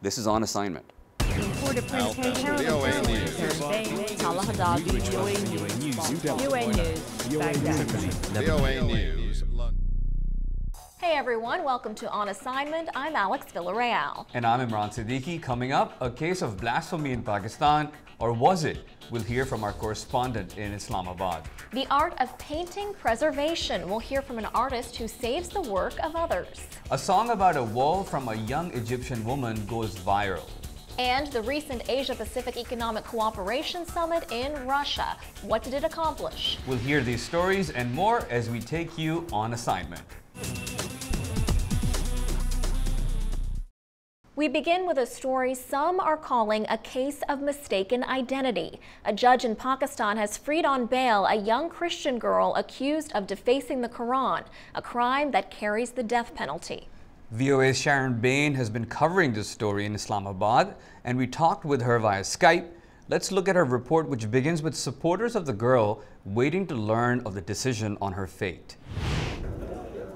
This is On Assignment. VOA News. Hey everyone, welcome to On Assignment. I'm Alex Villarreal. And I'm Imran Siddiqui. Coming up, a case of blasphemy in Pakistan, or was it? We'll hear from our correspondent in Islamabad. The art of painting preservation. We'll hear from an artist who saves the work of others. A song about a wall from a young Egyptian woman goes viral. And the recent Asia-Pacific Economic Cooperation Summit in Russia. What did it accomplish? We'll hear these stories and more as we take you on assignment. We begin with a story some are calling a case of mistaken identity. A judge in Pakistan has freed on bail a young Christian girl accused of defacing the Quran, a crime that carries the death penalty. VOA's Sharon Bain has been covering this story in Islamabad, and we talked with her via Skype. Let's look at her report, which begins with supporters of the girl waiting to learn of the decision on her fate.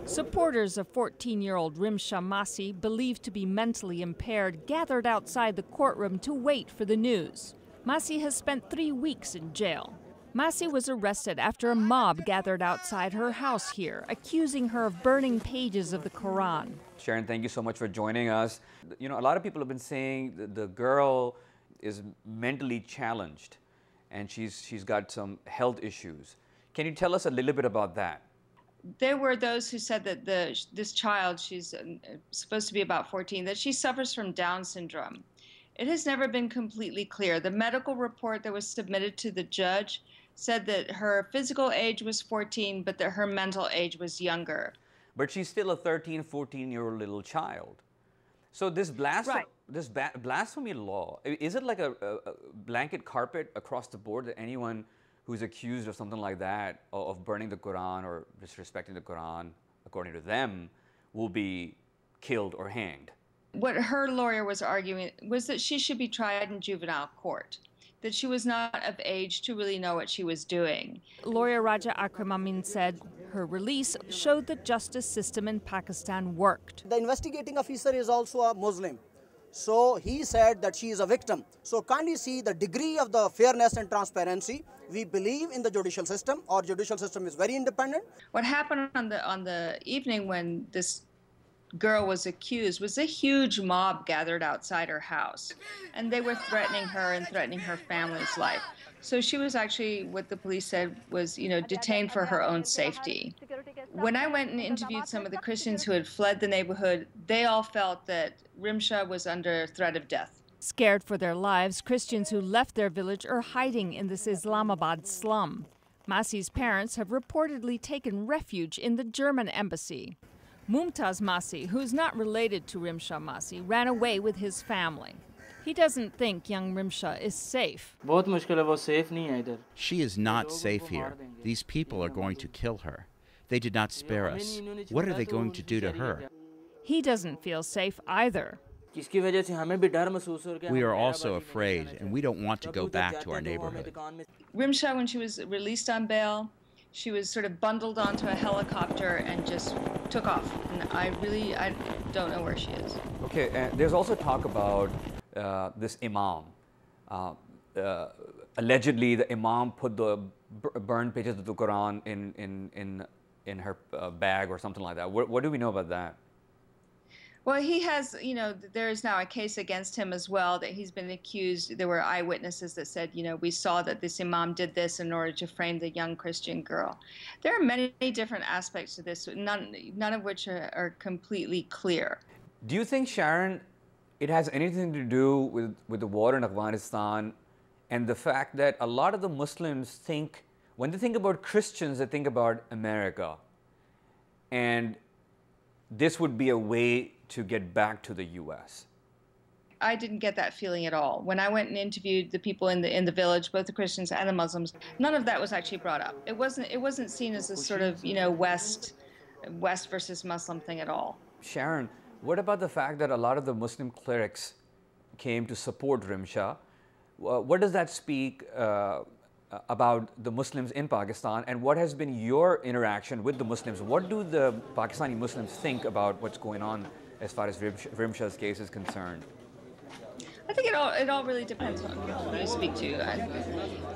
Supporters of 14-year-old Rimsha Masi, believed to be mentally impaired, gathered outside the courtroom to wait for the news. Masi has spent 3 weeks in jail. Masi was arrested after a mob gathered outside her house here, accusing her of burning pages of the Quran. Sharon, thank you so much for joining us. You know, a lot of people have been saying that the girl is mentally challenged and she's got some health issues. Can you tell us a little bit about that? There were those who said that this child, she's supposed to be about 14, that she suffers from Down syndrome. It has never been completely clear. The medical report that was submitted to the judge said that her physical age was 14, but that her mental age was younger. But she's still a 13, 14-year-old little child. So this blasphemy law, is it like a blanket carpet across the board that anyone who's accused of something like that, of burning the Quran or disrespecting the Quran, according to them, will be killed or hanged? What her lawyer was arguing was that she should be tried in juvenile court, that she was not of age to really know what she was doing. Lawyer Raja Akram Amin said her release showed the justice system in Pakistan worked. The investigating officer is also a Muslim. So he said that she is a victim. So kindly see the degree of the fairness and transparency. We believe in the judicial system. Our judicial system is very independent. What happened on the evening when this girl was accused was a huge mob gathered outside her house, and they were threatening her and threatening her family's life. So she was actually, what the police said was, detained for her own safety. When I went and interviewed some of the Christians who had fled the neighborhood, they all felt that Rimsha was under threat of death. Scared for their lives, Christians who left their village are hiding in this Islamabad slum. Masi's parents have reportedly taken refuge in the German embassy. Mumtaz Masi, who's not related to Rimsha Masi, ran away with his family. He doesn't think young Rimsha is safe. She is not safe here. These people are going to kill her. They did not spare us. What are they going to do to her? He doesn't feel safe either. We are also afraid, and we don't want to go back to our neighborhood. Rimsha, when she was released on bail, she was sort of bundled onto a helicopter and just took off. And I don't know where she is. Okay, and there's also talk about this imam. Allegedly, the imam put the burned pages of the Quran in her bag or something like that. What do we know about that? Well, he has, there is now a case against him as well that he's been accused. There were eyewitnesses that said, we saw that this imam did this in order to frame the young Christian girl. There are many different aspects to this, none of which are completely clear. Do you think, Sharon, it has anything to do with the war in Afghanistan and the fact that a lot of the Muslims think, when they think about Christians, they think about America. And this would be a way to get back to the U.S. I didn't get that feeling at all. When I went and interviewed the people in the village, both the Christians and the Muslims, none of that was actually brought up. It wasn't seen as a sort of, West versus Muslim thing at all. Sharon, what about the fact that a lot of the Muslim clerics came to support Rimsha? What does that speak about the Muslims in Pakistan, and what has been your interaction with the Muslims? What do the Pakistani Muslims think about what's going on as far as Rimsha's case is concerned? I think it all really depends on who you speak to.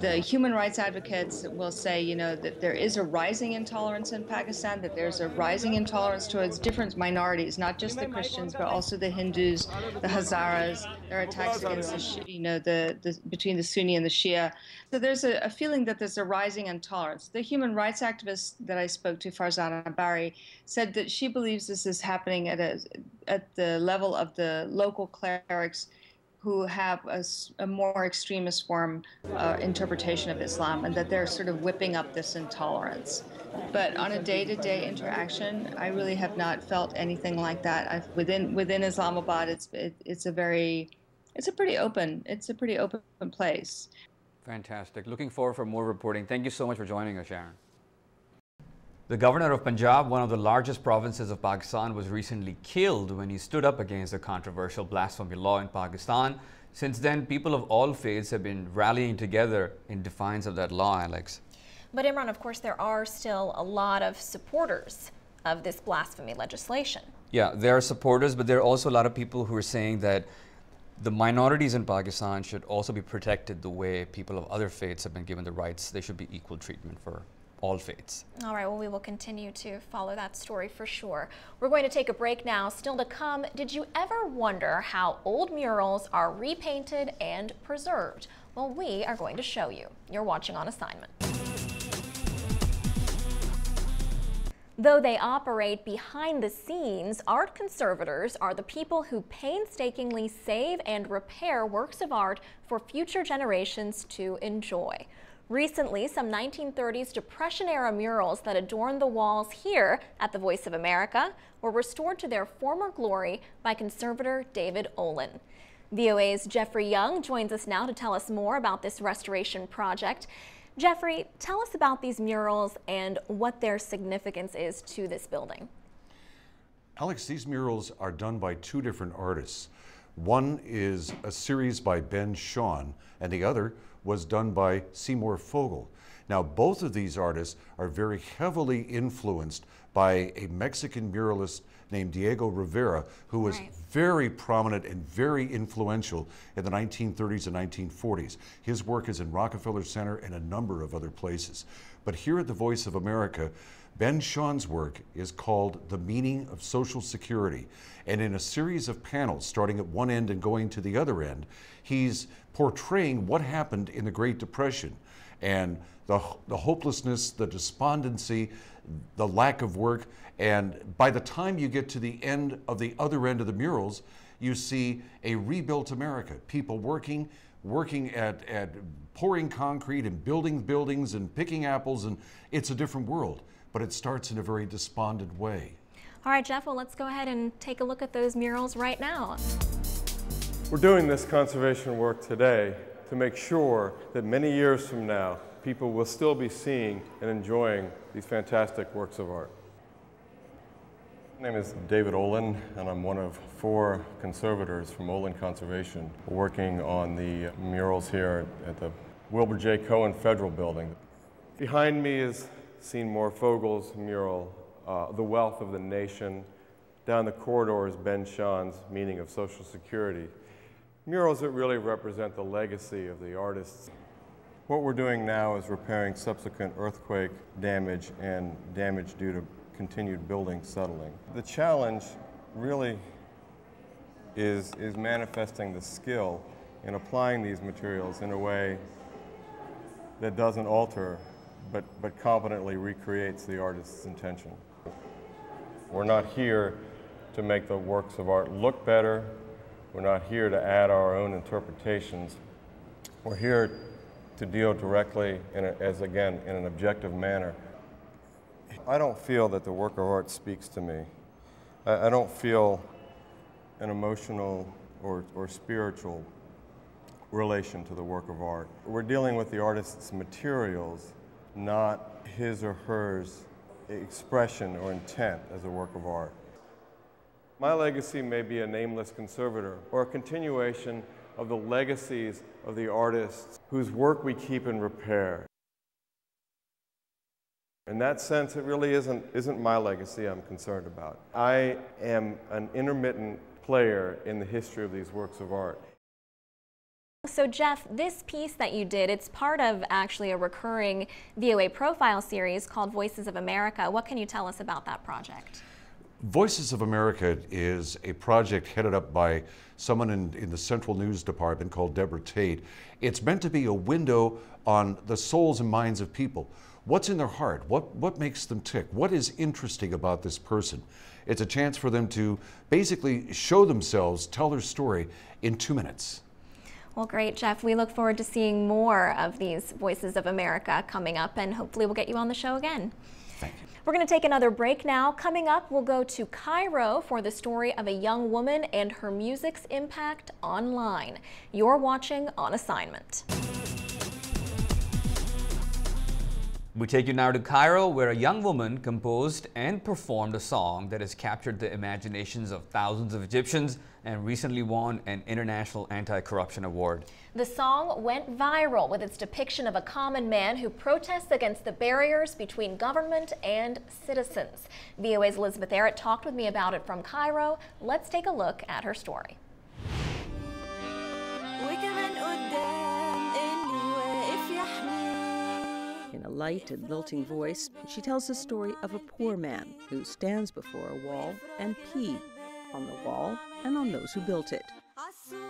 The human rights advocates will say, you know, that there is a rising intolerance in Pakistan, that there's a rising intolerance towards different minorities, not just the Christians, but also the Hindus, the Hazaras. There are attacks against between the Sunni and the Shia. So there's a feeling that there's a rising intolerance. The human rights activist that I spoke to, Farzana Bari, said that she believes this is happening at the level of the local clerics who have a more extremist form interpretation of Islam, and that they're sort of whipping up this intolerance. But on a day-to-day interaction, I really have not felt anything like that. Within Islamabad, it's a pretty open place. Fantastic. Looking forward for more reporting. Thank you so much for joining us, Sharon. The governor of Punjab, one of the largest provinces of Pakistan, was recently killed when he stood up against the controversial blasphemy law in Pakistan. Since then, people of all faiths have been rallying together in defiance of that law, Alex. But Imran, of course, there are still a lot of supporters of this blasphemy legislation. Yeah, there are supporters, but there are also a lot of people who are saying that the minorities in Pakistan should also be protected the way people of other faiths have been given the rights. There should be equal treatment for all faiths. All right, well, we will continue to follow that story for sure. We're going to take a break now. Still to come, did you ever wonder how old murals are repainted and preserved? Well, we are going to show you. You're watching On Assignment. Though they operate behind the scenes, art conservators are the people who painstakingly save and repair works of art for future generations to enjoy. Recently, some 1930s Depression-era murals that adorn the walls here at the Voice of America were restored to their former glory by conservator David Olin. VOA's Jeffrey Young joins us now to tell us more about this restoration project. Jeffrey, tell us about these murals and what their significance is to this building. Alex, these murals are done by two different artists. One is a series by Ben Shawn, and the other was done by Seymour Fogel. Now, both of these artists are very heavily influenced by a Mexican muralist named Diego Rivera, who was very prominent and very influential in the 1930s and 1940s. His work is in Rockefeller Center and a number of other places. But here at the Voice of America, Ben Shawn's work is called The Meaning of Social Security. And in a series of panels, starting at one end and going to the other end, he's portraying what happened in the Great Depression and the hopelessness, the despondency, the lack of work. And by the time you get to the end of the other end of the murals, you see a rebuilt America, people working at pouring concrete and building buildings and picking apples, and it's a different world. But it starts in a very despondent way. All right, Jeff, well, let's go ahead and take a look at those murals right now. We're doing this conservation work today to make sure that many years from now, people will still be seeing and enjoying these fantastic works of art. My name is David Olin, and I'm one of 4 conservators from Olin Conservation working on the murals here at the Wilbur J. Cohen Federal Building. Behind me is Seymour Fogel's mural, The Wealth of the Nation. Down the corridor is Ben Shawn's Meaning of Social Security. Murals that really represent the legacy of the artists. What we're doing now is repairing subsequent earthquake damage and damage due to continued building settling. The challenge really is manifesting the skill in applying these materials in a way that doesn't alter but competently recreates the artist's intention. We're not here to make the works of art look better. We're not here to add our own interpretations. We're here to deal directly, in an objective manner. I don't feel that the work of art speaks to me. I don't feel an emotional or spiritual relation to the work of art. We're dealing with the artist's materials, not his or hers expression or intent as a work of art. My legacy may be a nameless conservator or a continuation of the legacies of the artists whose work we keep in repair. In that sense, it really isn't my legacy I'm concerned about. I am an intermittent player in the history of these works of art. So Jeff, this piece that you did, it's part of actually a recurring VOA profile series called Voices of America. What can you tell us about that project? Voices of America is a project headed up by someone in the Central News Department called Deborah Tate. It's meant to be a window on the souls and minds of people. What's in their heart? What makes them tick? What is interesting about this person? It's a chance for them to basically show themselves, tell their story in 2 minutes. Well, great, Jeff. We look forward to seeing more of these Voices of America coming up, and hopefully we'll get you on the show again. Thank you. We're going to take another break now. Coming up, we'll go to Cairo for the story of a young woman and her music's impact online. You're watching On Assignment. We take you now to Cairo, where a young woman composed and performed a song that has captured the imaginations of thousands of Egyptians and recently won an International Anti-Corruption Award. The song went viral with its depiction of a common man who protests against the barriers between government and citizens. VOA's Elizabeth Arrett talked with me about it from Cairo. Let's take a look at her story. In a light and lilting voice, she tells the story of a poor man who stands before a wall and peed on the wall and on those who built it.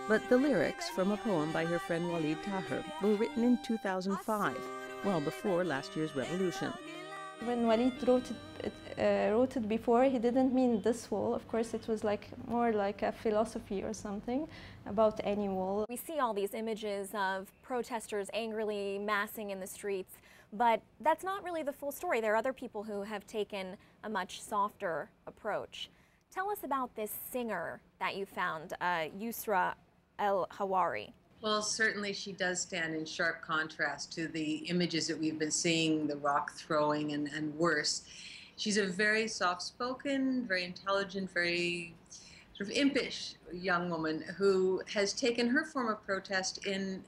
But the lyrics from a poem by her friend Walid Taher were written in 2005, well before last year's revolution. When Walid wrote it before, he didn't mean this wall. Of course, it was more like a philosophy or something about any wall. We see all these images of protesters angrily massing in the streets, but that's not really the full story. There are other people who have taken a much softer approach. Tell us about this singer that you found, Yusra El-Hawari. Well, certainly she does stand in sharp contrast to the images that we've been seeing, the rock throwing and worse. She's a very soft-spoken, very intelligent, very sort of impish young woman who has taken her form of protest in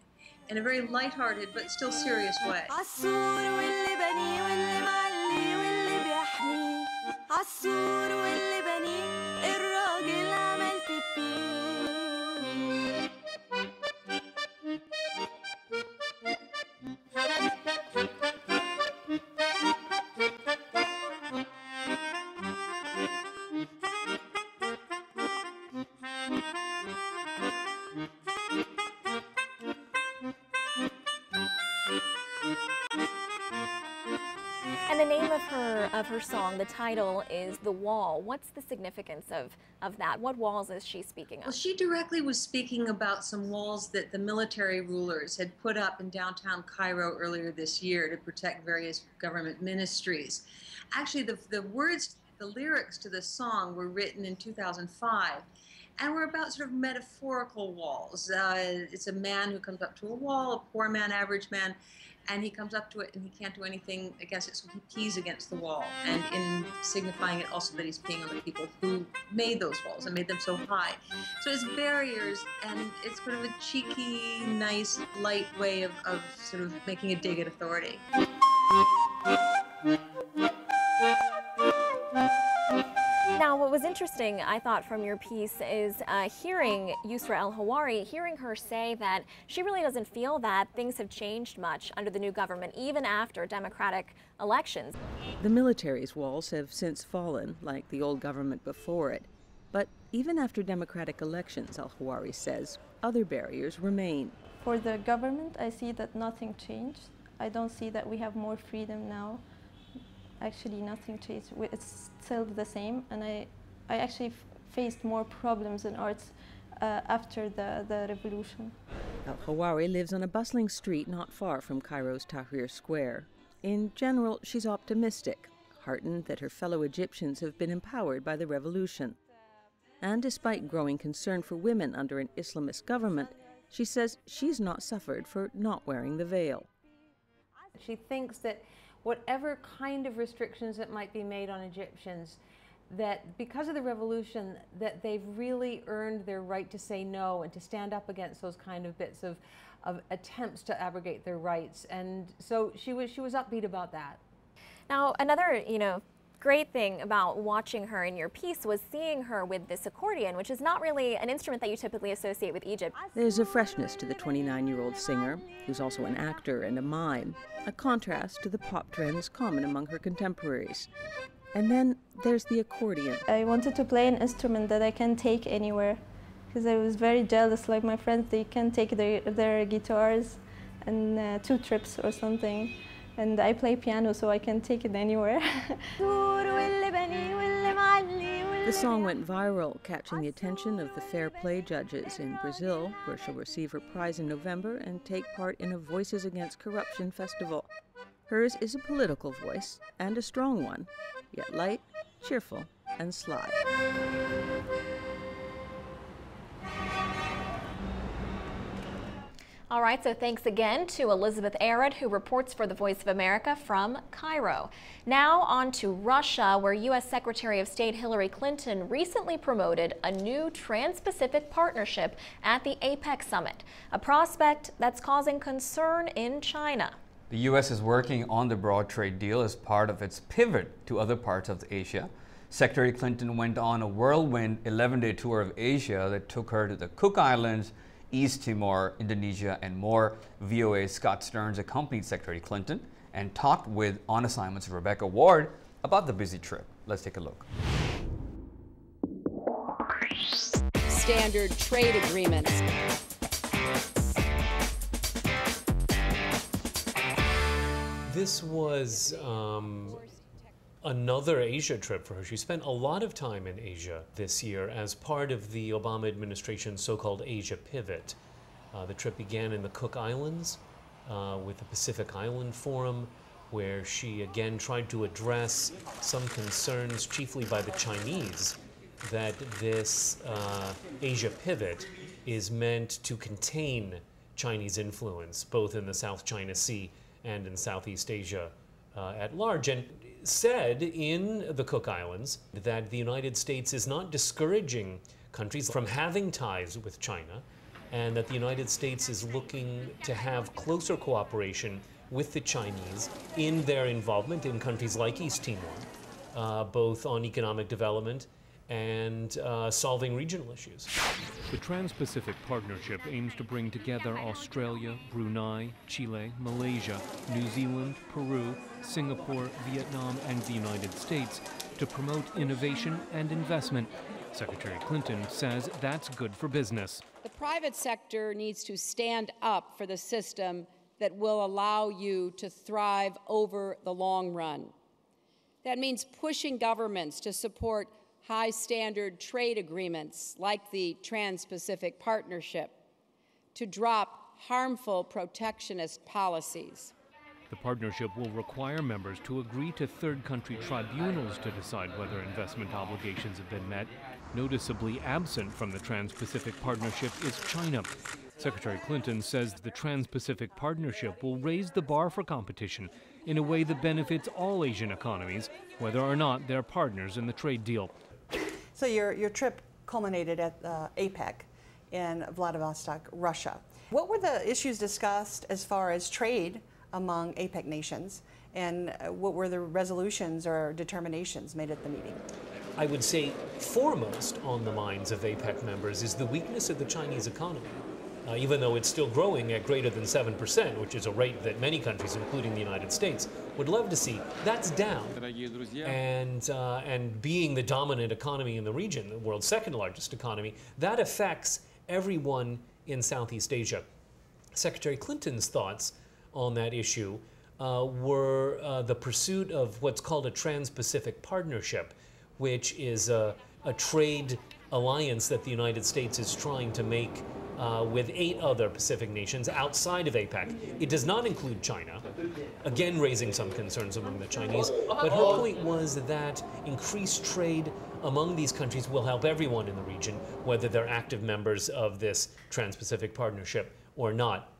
a very lighthearted but still serious way. And the name of her song, the title, is The Wall. What's the significance of that? What walls is she speaking of? Well, she directly was speaking about some walls that the military rulers had put up in downtown Cairo earlier this year to protect various government ministries. Actually, the lyrics to the song were written in 2005. And we're about sort of metaphorical walls. It's a man who comes up to a wall, a poor man, average man, and he comes up to it and he can't do anything against it, so he pees against the wall, and in signifying it also that he's peeing on the people who made those walls and made them so high. So it's barriers, and it's sort of a cheeky, nice, light way of sort of making a dig at authority. Now, what was interesting, I thought, from your piece is hearing Yusra El-Hawari, hearing her say that she really doesn't feel that things have changed much under the new government, even after democratic elections. The military's walls have since fallen, like the old government before it. But even after democratic elections, El-Hawari says, other barriers remain. For the government, I see that nothing changed. I don't see that we have more freedom now. Actually, nothing changed. It's still the same, and I actually faced more problems in arts after the revolution. El-Hawari lives on a bustling street not far from Cairo's Tahrir Square. In general, she's optimistic, heartened that her fellow Egyptians have been empowered by the revolution. And despite growing concern for women under an Islamist government, she says she's not suffered for not wearing the veil. She thinks that whatever kind of restrictions that might be made on Egyptians, that because of the revolution, that they've really earned their right to say no and to stand up against those kind of bits of attempts to abrogate their rights. And so she was upbeat about that. Now, another, great thing about watching her in your piece was seeing her with this accordion, which is not really an instrument that you typically associate with Egypt. There's a freshness to the 29-year-old singer, who's also an actor and a mime, a contrast to the pop trends common among her contemporaries. And then there's the accordion. I wanted to play an instrument that I can take anywhere, because I was very jealous. Like my friends, they can take their guitars and 2 trips or something. And I play piano, so I can take it anywhere. The song went viral, catching the attention of the fair play judges in Brazil, where she'll receive her prize in November and take part in a Voices Against Corruption festival. Hers is a political voice, and a strong one, yet light, cheerful, and sly. All right, so thanks again to Elizabeth Arad, who reports for the Voice of America from Cairo. Now on to Russia, where U.S. Secretary of State Hillary Clinton recently promoted a new Trans-Pacific partnership at the APEC summit, a prospect that's causing concern in China. The U.S. is working on the broad trade deal as part of its pivot to other parts of Asia. Secretary Clinton went on a whirlwind 11-day tour of Asia that took her to the Cook Islands, East Timor, Indonesia, and more. VOA's Scott Stearns accompanied Secretary Clinton and talked with On Assignment's Rebecca Ward about the busy trip. Let's take a look. Standard trade agreements. This was another Asia trip for her. She spent a lot of time in Asia this year as part of the Obama administration's so-called Asia pivot. The trip began in the Cook Islands with the Pacific Island Forum, where she again tried to address some concerns, chiefly by the Chinese, that this Asia pivot is meant to contain Chinese influence, both in the South China Sea and in Southeast Asia at large. And said in the Cook Islands that the United States is not discouraging countries from having ties with China, and that the United States is looking to have closer cooperation with the Chinese in their involvement in countries like East Timor, both on economic development and solving regional issues. The Trans-Pacific Partnership aims to bring together Australia, Brunei, Chile, Malaysia, New Zealand, Peru, Singapore, Vietnam, and the United States to promote innovation and investment. Secretary Clinton says that's good for business. The private sector needs to stand up for the system that will allow you to thrive over the long run. That means pushing governments to support high-standard trade agreements like the Trans-Pacific Partnership, to drop harmful protectionist policies. The partnership will require members to agree to third-country tribunals to decide whether investment obligations have been met. Noticeably absent from the Trans-Pacific Partnership is China. Secretary Clinton says the Trans-Pacific Partnership will raise the bar for competition in a way that benefits all Asian economies, whether or not they're partners in the trade deal. So your trip culminated at APEC in Vladivostok, Russia. What were the issues discussed as far as trade among APEC nations, and what were the resolutions or determinations made at the meeting? I would say foremost on the minds of APEC members is the weakness of the Chinese economy. Even though it's still growing at greater than 7%, which is a rate that many countries, including the United States, would love to see, that's down. And being the dominant economy in the region, the world's second largest economy, that affects everyone in Southeast Asia. Secretary Clinton's thoughts on that issue were the pursuit of what's called a Trans-Pacific Partnership, which is a trade alliance that the United States is trying to make with 8 other Pacific nations outside of APEC. It does not include China, again raising some concerns among the Chinese, but her point was that increased trade among these countries will help everyone in the region, whether they're active members of this Trans-Pacific Partnership or not.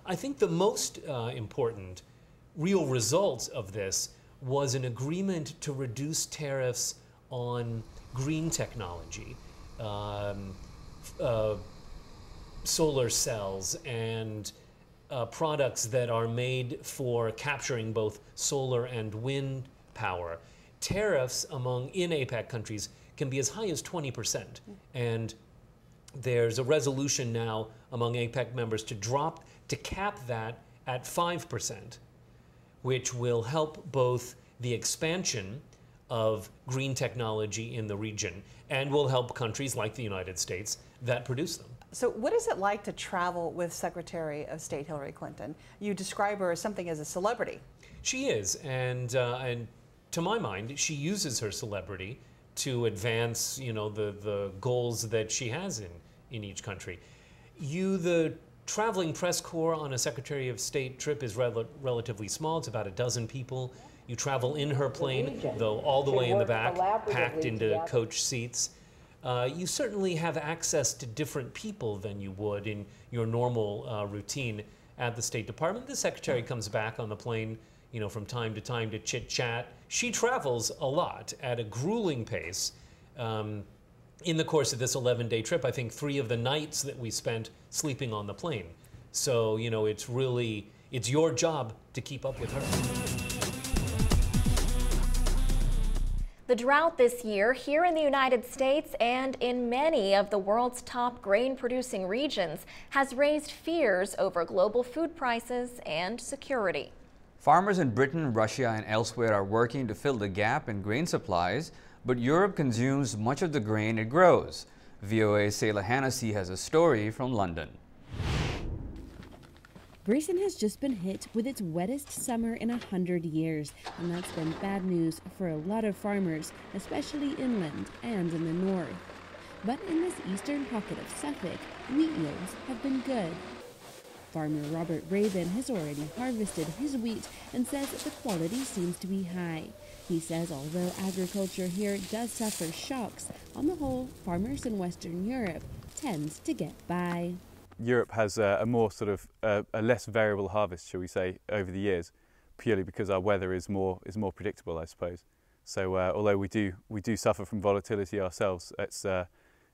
I think the most important real result of this was an agreement to reduce tariffs on green technology, solar cells, and products that are made for capturing both solar and wind power tariffs in APEC countries can be as high as 20%. And there's a resolution now among APEC members to cap that at 5%, which will help both the expansion of green technology in the region and will help countries like the United States that produce them. So what is it like to travel with Secretary of State Hillary Clinton? You describe her as something as a celebrity. She is, and to my mind, she uses her celebrity to advance, the goals that she has in each country. The traveling press corps on a Secretary of State trip is relatively small. It's about a dozen people. You travel in her plane, though, all the way in the back, packed into coach seats. You certainly have access to different people than you would in your normal routine at the State Department. The Secretary comes back on the plane, from time to time to chit-chat. She travels a lot at a grueling pace. In the course of this 11-day trip, I think 3 of the nights that we spent sleeping on the plane. So, it's your job to keep up with her. The drought this year here in the United States and in many of the world's top grain-producing regions has raised fears over global food prices and security. Farmers in Britain, Russia, and elsewhere are working to fill the gap in grain supplies, but Europe consumes much of the grain it grows. VOA's Sayla Hannessy has a story from London. Grayson has just been hit with its wettest summer in 100 years, and that's been bad news for a lot of farmers, especially inland and in the north. But in this eastern pocket of Suffolk, wheat yields have been good. Farmer Robert Raven has already harvested his wheat and says the quality seems to be high. He says although agriculture here does suffer shocks, on the whole, farmers in Western Europe tend to get by. Europe has a more sort of a less variable harvest, shall we say, over the years, purely because our weather is more predictable, I suppose. So although we do suffer from volatility ourselves, it's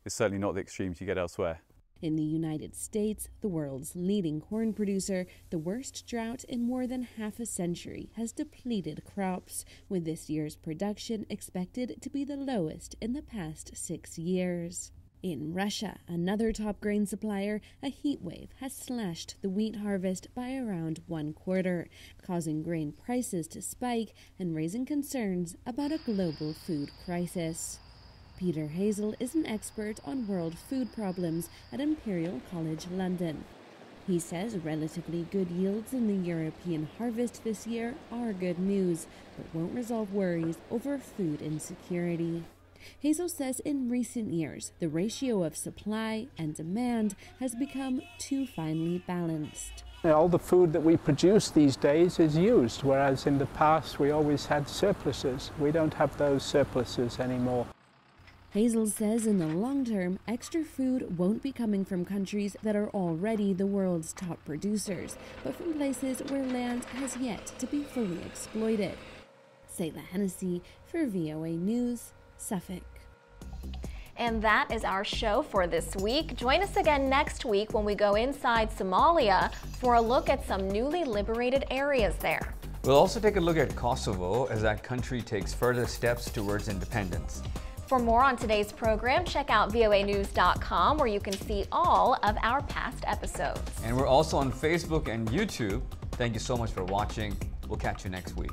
certainly not the extremes you get elsewhere. In the United States, the world's leading corn producer, the worst drought in more than half a century has depleted crops, with this year's production expected to be the lowest in the past 6 years. In Russia, another top grain supplier, a heat wave has slashed the wheat harvest by around 1/4, causing grain prices to spike and raising concerns about a global food crisis. Peter Hazel is an expert on world food problems at Imperial College London. He says relatively good yields in the European harvest this year are good news, but won't resolve worries over food insecurity. Hazel says in recent years, the ratio of supply and demand has become too finely balanced. All the food that we produce these days is used, whereas in the past we always had surpluses. We don't have those surpluses anymore. Hazel says in the long term, extra food won't be coming from countries that are already the world's top producers, but from places where land has yet to be fully exploited. Sayla Hennessy for VOA News, Suffolk. And that is our show for this week. Join us again next week when we go inside Somalia for a look at some newly liberated areas there. We'll also take a look at Kosovo as that country takes further steps towards independence. For more on today's program, check out voanews.com where you can see all of our past episodes. And we're also on Facebook and YouTube. Thank you so much for watching. We'll catch you next week.